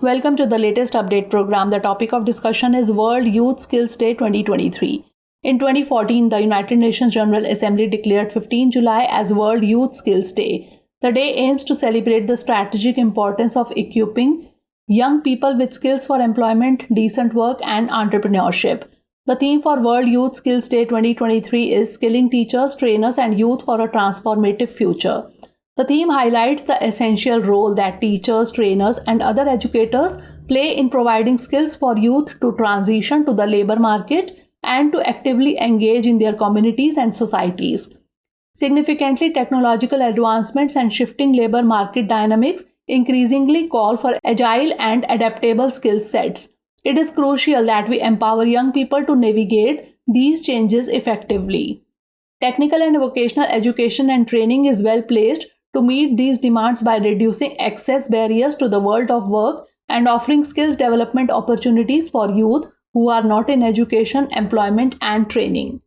Welcome to the latest update program. The topic of discussion is World Youth Skills Day 2023. In 2014, the United Nations General Assembly declared 15 July as World Youth Skills Day. The day aims to celebrate the strategic importance of equipping young people with skills for employment, decent work, and entrepreneurship. The theme for World Youth Skills Day 2023 is Skilling Teachers, Trainers, and Youth for a Transformative Future. The theme highlights the essential role that teachers, trainers, and other educators play in providing skills for youth to transition to the labor market and to actively engage in their communities and societies. Significantly, technological advancements and shifting labor market dynamics increasingly call for agile and adaptable skill sets. It is crucial that we empower young people to navigate these changes effectively. Technical and vocational education and training is well placed to meet these demands by reducing access barriers to the world of work and offering skills development opportunities for youth who are not in education, employment, and training.